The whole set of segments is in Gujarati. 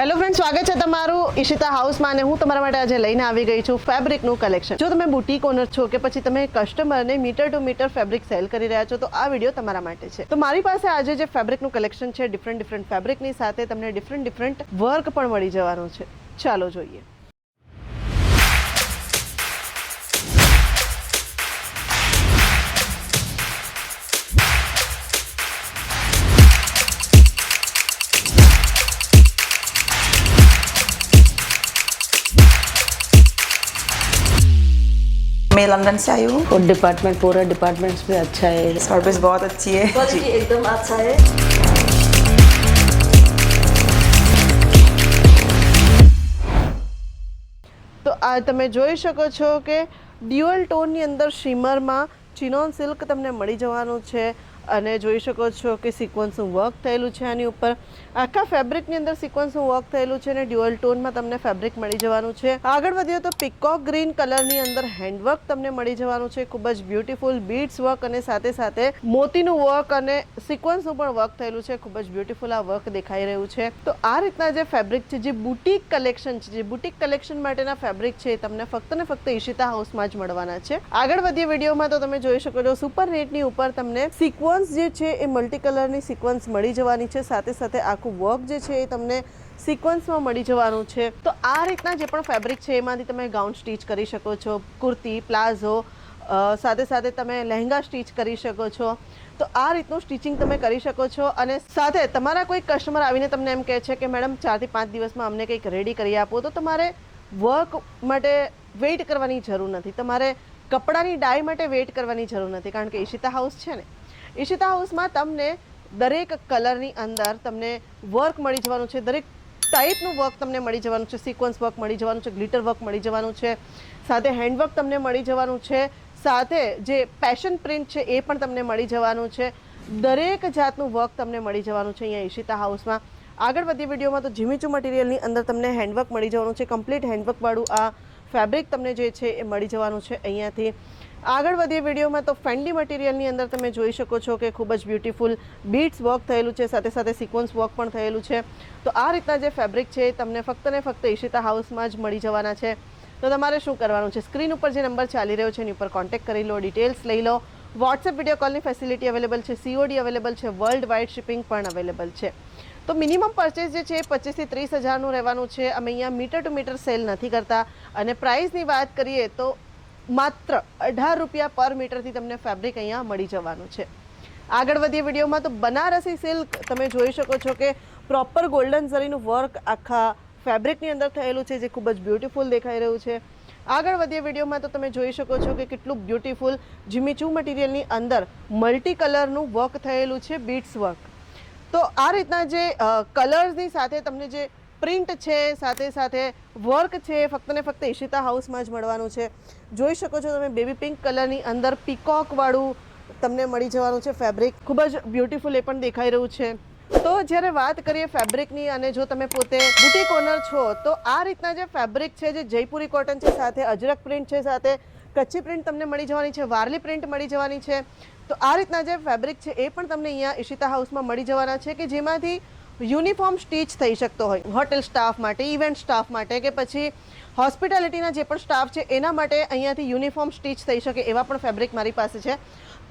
હેલો ફ્રેન્ડ, સ્વાગત છે તમારું ઈશિતા હાઉસમાં અને હું તમારા માટે આજે લઈને આવી ગઈ છું ફેબ્રિકનું કલેક્શન. જો તમે બુટીક ઓનર છો કે પછી તમે કસ્ટમરને metre to metre fabric sale કરી રહ્યા છો તો આ વિડીયો તમારા માટે છે. તો મારી પાસે આજે જે ફેબ્રિકનું કલેક્શન છે ડિફરન્ટ ફેબ્રિકની સાથે તમને ડિફરન્ટ વર્ક પણ મળી જવાનું છે. ચાલો જોઈએ. मैं लंदन से आई हूँ और डिपार्टमेंट पूरा डिपार्टमेंट्स भी अच्छा है, सर्विस बहुत अच्छी है, क्वालिटी एकदम अच्छा है. તો આ તમે જોઈ શકો છો કે ડ્યુઅલ ટોનની અંદર શિમરમાં ચિનોન સિલ્ક તમને મળી જવાનું છે અને જોઈ શકો છો કે સિક્વન્સનું વર્ક થયેલું છે. આની ઉપર આખા ફેબ્રિકની અંદર સિક્વન્સનું વર્ક થયેલું છે અને ડ્યુઅલ ટોનમાં તમને ફેબ્રિક મળી જવાનું છે. આગળ વધીએ તો પીકોક ગ્રીન કલરની અંદર હેન્ડવર્ક તમને મળી જવાનું છે. ખૂબ જ બ્યુટીફુલ બીડ્સ વર્ક અને સાથે મોતીનું વર્ક અને સિક્વન્સનું પણ વર્ક થયેલું છે. ખૂબ જ બ્યુટીફુલ આ વર્ક દેખાઈ રહ્યું છે. તો આ રીતના જે ફેબ્રિક છે, જે બુટીક કલેક્શન છે, જે બુટીક કલેક્શન માટેના ફેબ્રિક છે તમને ફક્ત ને ફક્ત ઈશિતા હાઉસમાં જ મળવાના છે. આગળ વધીએ વિડીયોમાં તો તમે જોઈ શકો છો સુપર નેટની ઉપર તમને સિક્વન્સ જે છે એ મલ્ટી કલરની સિક્વન્સ મળી જવાની છે. સાથે આખું વર્ક જે છે એ તમને સિક્વન્સમાં મળી જવાનું છે. તો આ રીતના જે પણ ફેબ્રિક છે એમાંથી તમે ગાઉન સ્ટીચ કરી શકો છો, કુર્તી, પ્લાઝો, સાથે તમે લહેંગા સ્ટીચ કરી શકો છો. તો આ રીતનું સ્ટિચિંગ તમે કરી શકો છો. અને સાથે તમારા કોઈ કસ્ટમર આવીને તમને એમ કહે છે કે મેડમ 4 થી 5 દિવસમાં અમને કંઈક રેડી કરી આપો, તો તમારે વર્ક માટે વેઇટ કરવાની જરૂર નથી, તમારે કપડાની ડાય માટે વેઇટ કરવાની જરૂર નથી. કારણ કે ઈશિતા હાઉસ છે ને, ઈશિતા હાઉસમાં તમને દરેક કલરની અંદર તમને વર્ક મળી જવાનું છે, દરેક ટાઈપનું વર્ક તમને મળી જવાનું છે. સિક્વન્સ વર્ક મળી જવાનું છે, ગ્લિટર વર્ક મળી જવાનું છે, સાથે હેન્ડવર્ક તમને મળી જવાનું છે, સાથે જે પેશન પ્રિન્ટ છે એ પણ તમને મળી જવાનું છે. દરેક જાતનું વર્ક તમને મળી જવાનું છે અહીંયા ઈશિતા હાઉસમાં. આગળ વધી વિડીયોમાં તો જીમીચુ મટીરિયલની અંદર તમને હેન્ડવર્ક મળી જવાનું છે. કમ્પ્લીટ હેન્ડવર્કવાળું આ ફેબ્રિક તમને જે છે એ મળી જવાનું છે અહીંયાથી. આગળ વધીએ વિડીયોમાં તો ફેન્ડી મટીરિયલની અંદર તમે જોઈ શકો છો કે ખૂબ જ બ્યુટીફુલ બીડ્સ વર્ક થયેલું છે, સાથે સિક્વન્સ વર્ક પણ થયેલું છે. તો આ રીતના જે ફેબ્રિક છે તમને ફક્ત ને ફક્ત ઈશિતા હાઉસમાં જ મળી જવાના છે. તો તમારે શું કરવાનું છે, સ્ક્રીન ઉપર જે નંબર ચાલી રહ્યો છે એની ઉપર કોન્ટેક્ટ કરી લો, ડિટેલ્સ લઈ લો. વોટ્સએપ વિડીયો કોલની ફેસિલિટી અવેલેબલ છે, COD અવેલેબલ છે, વર્લ્ડ વાઇડ શિપિંગ પણ અવેલેબલ છે. તો મિનિમમ પરચેસ જે છે એ 25 થી 30 હજારનું રહેવાનું છે. અમે અહીંયા મીટર ટુ મીટર સેલ નથી કરતા અને પ્રાઇસની વાત કરીએ તો માત્ર 18 રૂપિયા પર મીટરથી તમને ફેબ્રિક અહીંયા મળી જવાનું છે. આગળ વધીએ વિડીયોમાં તો બનારસી સિલ્ક તમે જોઈ શકો છો કે પ્રોપર ગોલ્ડન ઝરીનું વર્ક આખા ફેબ્રિકની અંદર થયેલું છે, જે ખૂબ જ બ્યુટીફુલ દેખાઈ રહ્યું છે. આગળ વધીએ વિડીયોમાં તો તમે જોઈ શકો છો કે કેટલું બ્યુટીફુલ જીમીચુ મટીરિયલની અંદર મલ્ટી કલરનું વર્ક થયેલું છે, બીડ્સ વર્ક. તો આ રીતના જે કલર્સની સાથે તમને જે પ્રિન્ટ છે, સાથે વર્ક છે, ફક્ત ને ફક્ત ઈશિતા હાઉસમાં જ મળવાનું છે. જોઈ શકો છો તમે બેબી પિંક કલરની અંદર પીકોકવાળું તમને મળી જવાનું છે ફેબ્રિક. ખૂબ જ બ્યુટીફુલ એ પણ દેખાઈ રહ્યું છે. તો જ્યારે વાત કરીએ ફેબ્રિકની અને જો તમે પોતે બુટીક ઓનર છો તો આ રીતના જે ફેબ્રિક છે, જે જયપુરી કોટન છે, સાથે અજરક પ્રિન્ટ છે, સાથે કચ્છી પ્રિન્ટ તમને મળી જવાની છે, વારલી પ્રિન્ટ મળી જવાની છે. તો આ રીતના જે ફેબ્રિક છે એ પણ તમને અહીંયા ઈશિતા હાઉસમાં મળી જવાના છે કે જેમાંથી યુનિફોર્મ સ્ટીચ થઈ શકતો હોય, હોટેલ સ્ટાફ માટે, ઇવેન્ટ સ્ટાફ માટે કે પછી હોસ્પિટાલિટીના જે પણ સ્ટાફ છે એના માટે અહીંયાથી યુનિફોર્મ સ્ટીચ થઈ શકે એવા પણ ફેબ્રિક મારી પાસે છે.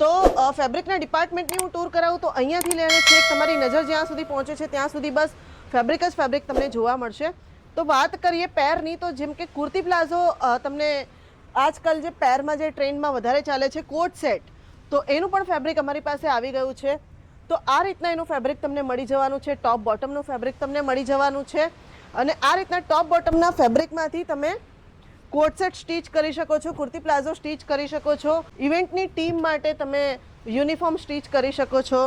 તો ફેબ્રિકના ડિપાર્ટમેન્ટની હું ટૂર કરાવું તો અહીંયાથી લઈને છેક તમારી નજર જ્યાં સુધી પહોંચે છે ત્યાં સુધી બસ ફેબ્રિક જ ફેબ્રિક તમને જોવા મળશે. તો વાત કરીએ પેરની, તો જેમ કે કુર્તી પ્લાઝો તમને આજકાલ જે પેરમાં જે ટ્રેન્ડમાં વધારે ચાલે છે કોટ સેટ, તો એનું પણ ફેબ્રિક અમારી પાસે આવી ગયું છે. તો આ રીતના એનું ફેબ્રિક તમને મળી જવાનું છે. ટોપ બોટમનું ફેબ્રિક તમને મળી જવાનું છે અને આ રીતના ટોપ બોટમના ફેબ્રિકમાંથી તમે કોટ સેટ સ્ટીચ કરી શકો છો, કુર્તી પ્લાઝો સ્ટીચ કરી શકો છો, ઇવેન્ટની ટીમ માટે તમે યુનિફોર્મ સ્ટીચ કરી શકો છો.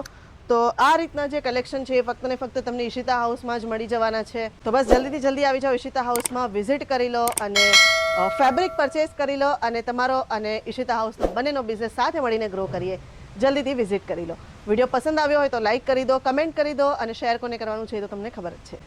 તો આ રીતના જે કલેક્શન છે એ ફક્ત ને ફક્ત તમને ઈશિતા હાઉસમાં જ મળી જવાના છે. તો બસ જલ્દીથી જલ્દી આવી જાઓ, ઈશિતા હાઉસમાં વિઝિટ કરી લો અને ફેબ્રિક પરચેસ કરી લો અને તમારો અને ઈશિતા હાઉસનો બંનેનો બિઝનેસ સાથે મળીને ગ્રો કરીએ. જલ્દીથી વિઝિટ કરી લો. વિડીયો પસંદ આવ્યો હોય તો લાઇક કરી દો, કમેન્ટ કરી દો અને શેર કોને કરવાનું છે એ તો તમને ખબર જ છે.